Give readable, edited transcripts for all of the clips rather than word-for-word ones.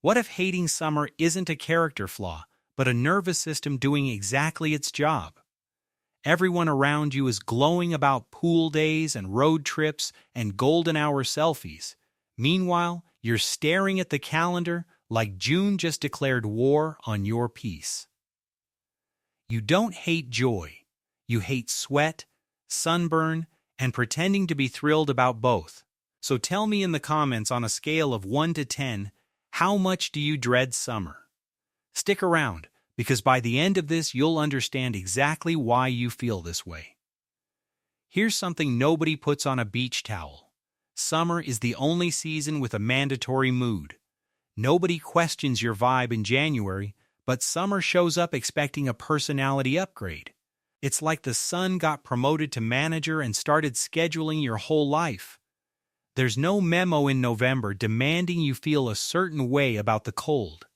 What if hating summer isn't a character flaw, but a nervous system doing exactly its job? Everyone around you is glowing about pool days and road trips and golden hour selfies. Meanwhile, you're staring at the calendar like June just declared war on your peace. You don't hate joy. You hate sweat, sunburn, and pretending to be thrilled about both. So tell me in the comments on a scale of 1 to 10, how much do you dread summer? Stick around, because by the end of this you'll understand exactly why you feel this way. Here's something nobody puts on a beach towel. Summer is the only season with a mandatory mood. Nobody questions your vibe in January, but summer shows up expecting a personality upgrade. It's like the sun got promoted to manager and started scheduling your whole life. There's no memo in November demanding you feel a certain way about the cold.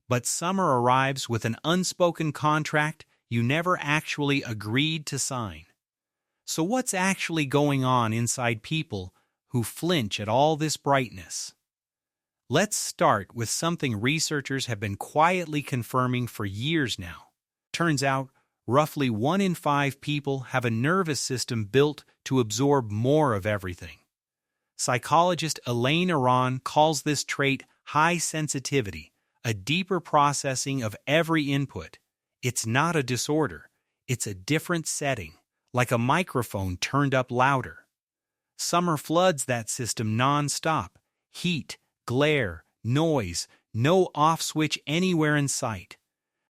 But summer arrives with an unspoken contract you never actually agreed to sign. So what's actually going on inside people who flinch at all this brightness? Let's start with something researchers have been quietly confirming for years now. Turns out, roughly 1 in 5 people have a nervous system built to absorb more of everything. Psychologist Elaine Aron calls this trait high sensitivity, a deeper processing of every input. It's not a disorder, it's a different setting, like a microphone turned up louder. Summer floods that system non-stop. Heat, glare, noise, no off switch anywhere in sight.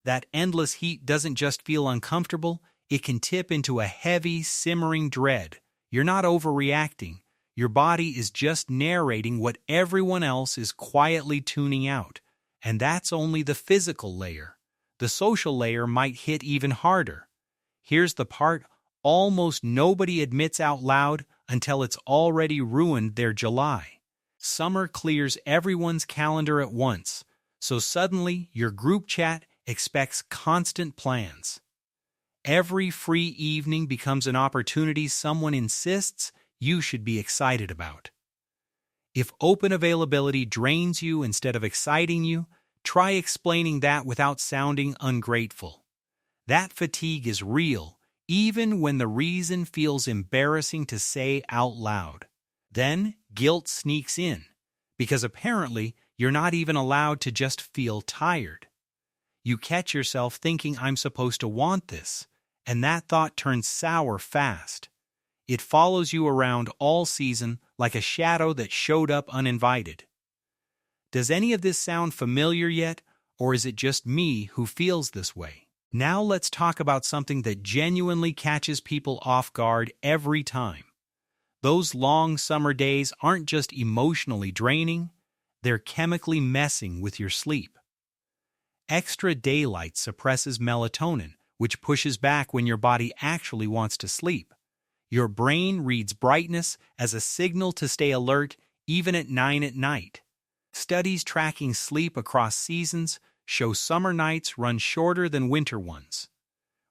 That endless heat doesn't just feel uncomfortable, it can tip into a heavy, simmering dread. You're not overreacting. Your body is just narrating what everyone else is quietly tuning out. And that's only the physical layer. The social layer might hit even harder. Here's the part almost nobody admits out loud until it's already ruined their July. Summer clears everyone's calendar at once, so suddenly your group chat expects constant plans. Every free evening becomes an opportunity someone insists you should be excited about. If open availability drains you instead of exciting you, try explaining that without sounding ungrateful. That fatigue is real, even when the reason feels embarrassing to say out loud. Then guilt sneaks in, because apparently you're not even allowed to just feel tired. You catch yourself thinking I'm supposed to want this, and that thought turns sour fast. It follows you around all season like a shadow that showed up uninvited. Does any of this sound familiar yet, or is it just me who feels this way? Now let's talk about something that genuinely catches people off guard every time. Those long summer days aren't just emotionally draining, they're chemically messing with your sleep. Extra daylight suppresses melatonin, which pushes back when your body actually wants to sleep. Your brain reads brightness as a signal to stay alert even at 9 at night. Studies tracking sleep across seasons show summer nights run shorter than winter ones.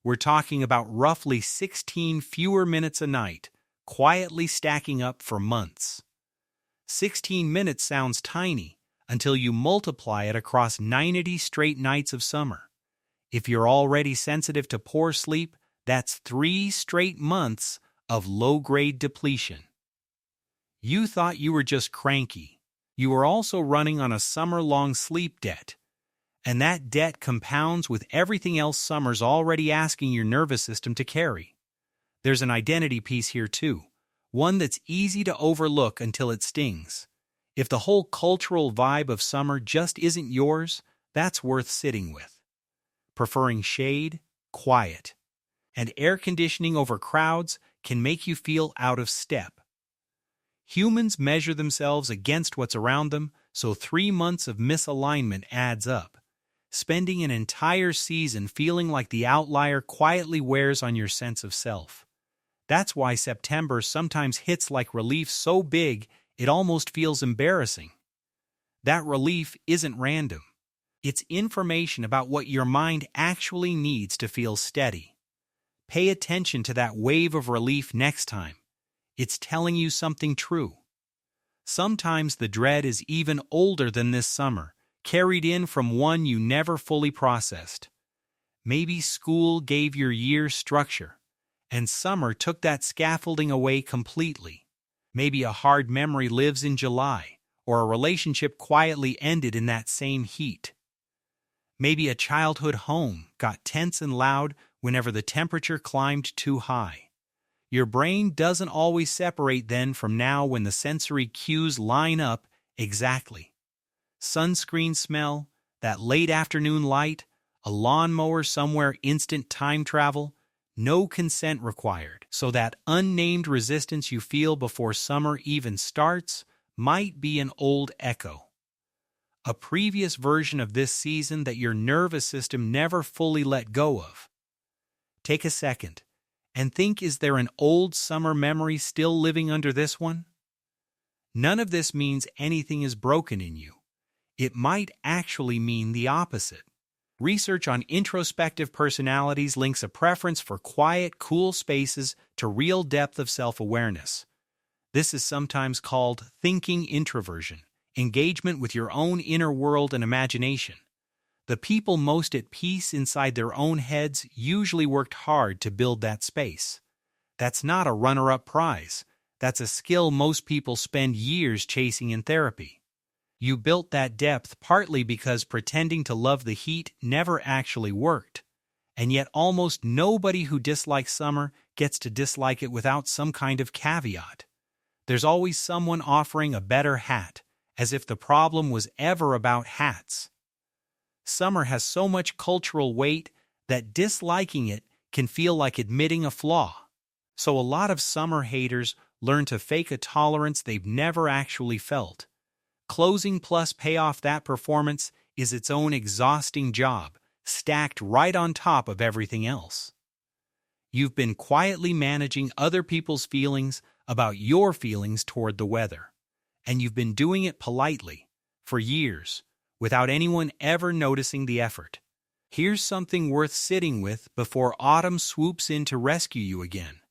We're talking about roughly 16 fewer minutes a night, quietly stacking up for months. 16 minutes sounds tiny until you multiply it across 90 straight nights of summer. If you're already sensitive to poor sleep, that's 3 straight months of low-grade depletion. You thought you were just cranky. You were also running on a summer-long sleep debt. And that debt compounds with everything else summer's already asking your nervous system to carry. There's an identity piece here too, one that's easy to overlook until it stings. If the whole cultural vibe of summer just isn't yours, that's worth sitting with. Preferring shade, quiet, and air conditioning over crowds can make you feel out of step. Humans measure themselves against what's around them, so 3 months of misalignment adds up. Spending an entire season feeling like the outlier quietly wears on your sense of self. That's why September sometimes hits like relief so big it almost feels embarrassing. That relief isn't random. It's information about what your mind actually needs to feel steady. Pay attention to that wave of relief next time. It's telling you something true. Sometimes the dread is even older than this summer. carried in from one you never fully processed. Maybe school gave your year structure, and summer took that scaffolding away completely. Maybe a hard memory lives in July, or a relationship quietly ended in that same heat. Maybe a childhood home got tense and loud whenever the temperature climbed too high. Your brain doesn't always separate then from now when the sensory cues line up exactly. Sunscreen smell, that late afternoon light, a lawnmower somewhere, instant time travel, no consent required. So that unnamed resistance you feel before summer even starts might be an old echo. A previous version of this season that your nervous system never fully let go of. Take a second and think, is there an old summer memory still living under this one? None of this means anything is broken in you. It might actually mean the opposite. Research on introspective personalities links a preference for quiet, cool spaces to real depth of self-awareness. This is sometimes called thinking introversion, engagement with your own inner world and imagination. The people most at peace inside their own heads usually worked hard to build that space. That's not a runner-up prize. That's a skill most people spend years chasing in therapy. You built that depth partly because pretending to love the heat never actually worked. And yet almost nobody who dislikes summer gets to dislike it without some kind of caveat. There's always someone offering a better hat, as if the problem was ever about hats. Summer has so much cultural weight that disliking it can feel like admitting a flaw. So a lot of summer haters learn to fake a tolerance they've never actually felt. Closing plus pay off that performance is its own exhausting job, stacked right on top of everything else. You've been quietly managing other people's feelings about your feelings toward the weather, and you've been doing it politely, for years, without anyone ever noticing the effort. Here's something worth sitting with before autumn swoops in to rescue you again.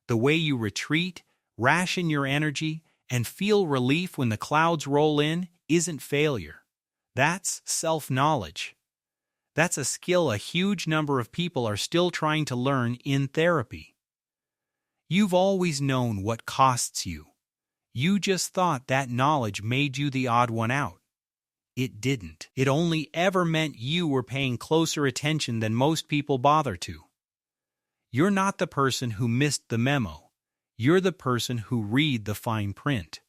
The way you retreat, ration your energy, and feel relief when the clouds roll in isn't failure. That's self-knowledge. That's a skill a huge number of people are still trying to learn in therapy. You've always known what costs you. You just thought that knowledge made you the odd one out. It didn't. It only ever meant you were paying closer attention than most people bother to. You're not the person who missed the memo. You're the person who read the fine print.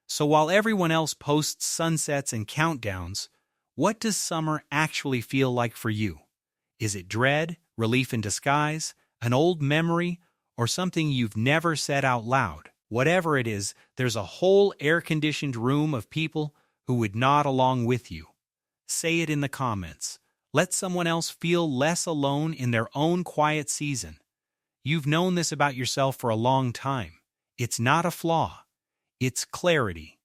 So while everyone else posts sunsets and countdowns, what does summer actually feel like for you? Is it dread, relief in disguise, an old memory, or something you've never said out loud? Whatever it is, there's a whole air-conditioned room of people who would nod along with you. Say it in the comments. Let someone else feel less alone in their own quiet season. You've known this about yourself for a long time. It's not a flaw. It's clarity.